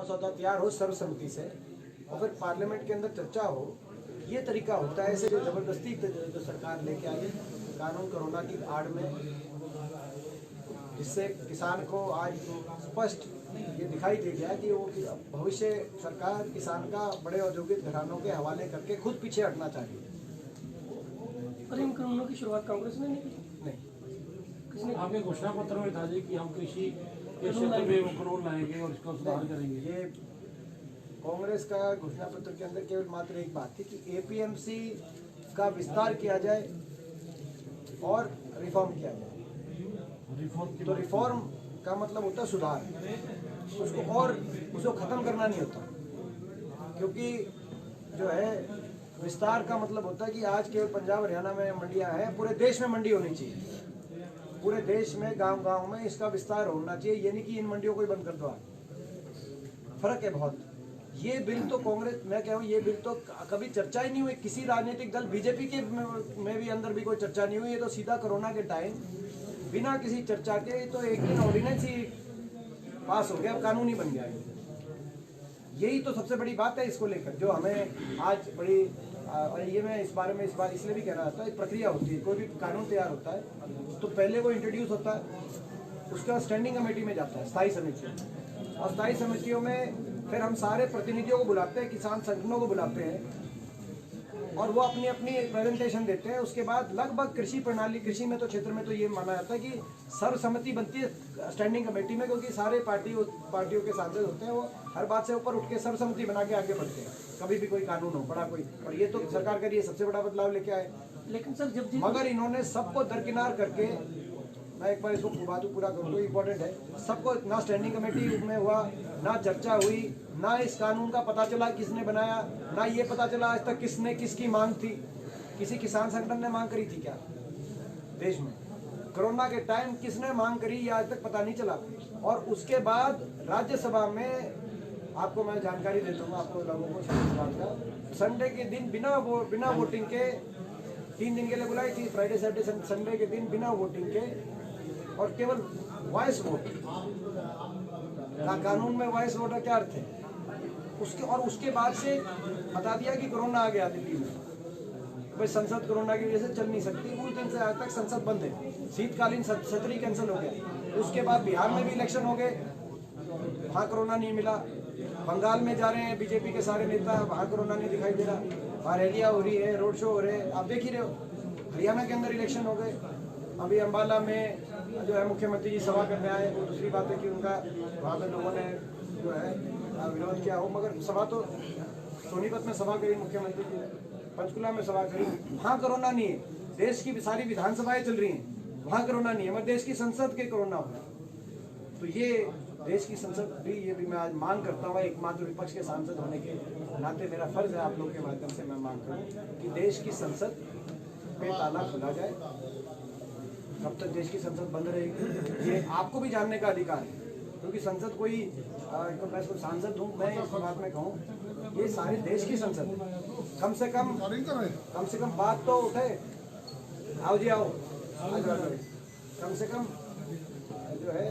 मसौदा तैयार हो सर्वसम्मति से और फिर पार्लियामेंट के अंदर चर्चा हो, ये तरीका होता है। ऐसे जो जबरदस्ती जो सरकार लेके आई कानून कोरोना की आड़ में, जिससे किसान को आज स्पष्ट ये दिखाई दे गया कि वो भविष्य सरकार किसान का बड़े औद्योगिक घरानों के हवाले करके खुद पीछे हटना चाहिए। पर इन कानूनों की शुरुआत कांग्रेस ने नहीं की। नहीं, आपके घोषणा पत्र में था जी कि हम कृषि के क्षेत्र में वो कानून लाएंगे और इसका सुधार करेंगे। ये कांग्रेस का घोषणा पत्र के अंदर केवल मात्र एक बात थी कि एपीएमसी का विस्तार किया जाए और रिफॉर्म किया जाए। तो रिफॉर्म का मतलब होता है सुधार, उसको खत्म करना नहीं होता, क्योंकि जो है विस्तार का मतलब होता है कि आज केवल पंजाब हरियाणा में मंडियां हैं, पूरे देश में मंडी होनी चाहिए। पूरे देश में गांव-गांव में इसका विस्तार होना चाहिए। ये नहीं कि इन मंडियों को ही बंद कर दो। फर्क है बहुत। ये बिल तो कांग्रेस, मैं कह रहा हूँ, ये बिल तो कभी चर्चा ही नहीं हुई किसी राजनीतिक दल, बीजेपी के में भी अंदर भी कोई चर्चा नहीं हुई। ये तो सीधा कोरोना के टाइम बिना किसी चर्चा के तो एक दिन ऑर्डिनेंस ही पास हो गया, कानून ही बन गया। यही तो सबसे बड़ी बात है इसको लेकर, जो हमें आज बड़ी और ये मैं इस बारे में इसलिए भी कह रहा था, एक प्रक्रिया होती है। कोई भी कानून तैयार होता है तो पहले वो इंट्रोड्यूस होता है, उसके बाद स्टैंडिंग कमेटी में जाता है, स्थायी समिति, और स्थायी समितियों में फिर हम सारे प्रतिनिधियों को बुलाते हैं, किसान संगठनों को बुलाते हैं और वो अपनी अपनी प्रेजेंटेशन देते हैं। उसके बाद लगभग कृषि प्रणाली, कृषि में तो क्षेत्र में तो ये माना जाता है कि सर्वसम्मति बनती है स्टैंडिंग कमेटी में, क्योंकि सारे पार्टियों के सांसद होते हैं, वो हर बात से ऊपर उठ के सर्वसम्मति बना के आगे बढ़ते हैं। कभी भी कोई कानून हो बड़ा कोई, और ये तो सरकार का ये सबसे बड़ा बदलाव लेके आए। लेकिन सर जब मगर इन्होंने सबको दरकिनार करके, मैं एक बार इसको बात पूरा करूँ तो इम्पोर्टेंट है, सबको ना स्टैंडिंग कमेटी में हुआ, ना चर्चा हुई, ना इस कानून का पता चला किसने बनाया, ना ये पता चला आज तक किसकी मांग थी। किसी किसान संगठन ने मांग करी थी क्या देश में? कोरोना के टाइम किसने मांग करी ये आज तक पता नहीं चला। और उसके बाद राज्यसभा में आपको मैं जानकारी देता हूँ, आपको लोगों को संडे के दिन बिना वोटिंग के 3 दिन के लिए बुलाई थी, फ्राइडे सैटरडे संडे के दिन बिना वोटिंग के, और केवल वॉइस वोट का कानून में वॉइस वोट का क्या अर्थ है उसके बाद से बता दिया कि कोरोना आ गया दिल्ली में, भाई संसद कोरोना की वजह से चल नहीं सकती। उस दिन से आज तक संसद बंद है, शीतकालीन सत्र ही कैंसिल हो गया। उसके बाद बिहार में भी इलेक्शन हो गए, वहाँ कोरोना नहीं मिला। बंगाल में जा रहे हैं बीजेपी के सारे नेता, वहाँ कोरोना नहीं दिखाई दे रहा। वहाँ रैलियाँ हो रही है, रोड शो हो रहे हैं, आप देख ही रहे हो। हरियाणा के अंदर इलेक्शन हो गए, अभी अम्बाला में जो है मुख्यमंत्री जी सभा करने आए। वो दूसरी बात है कि उनका वहाँ पे लोगों ने जो है विरोध किया हो, मगर सभा तो सोनीपत में सभा करी मुख्यमंत्री जी, पंचकुला में सभा करी, वहाँ कोरोना नहीं है। देश की सारी विधानसभाएं चल रही हैं, वहाँ कोरोना नहीं है, मगर देश की संसद के कोरोना हो। तो ये देश की संसद भी, ये भी मैं आज मांग करता हूँ, एकमात्र विपक्ष के सांसद होने के नाते मेरा फर्ज है आप लोगों के माध्यम से मैं मांग करूँ कि देश की संसद पे ताला खुला जाए। कब तक देश की संसद बंद रहेगी ये आपको भी जानने का अधिकार है, क्योंकि संसद कोई मैं सांसद हूँ, मैं इस बात में कहूँ ये सारे देश की संसद है। कम से कम बात तो उठे, आओ जी आओ, कम से कम जो है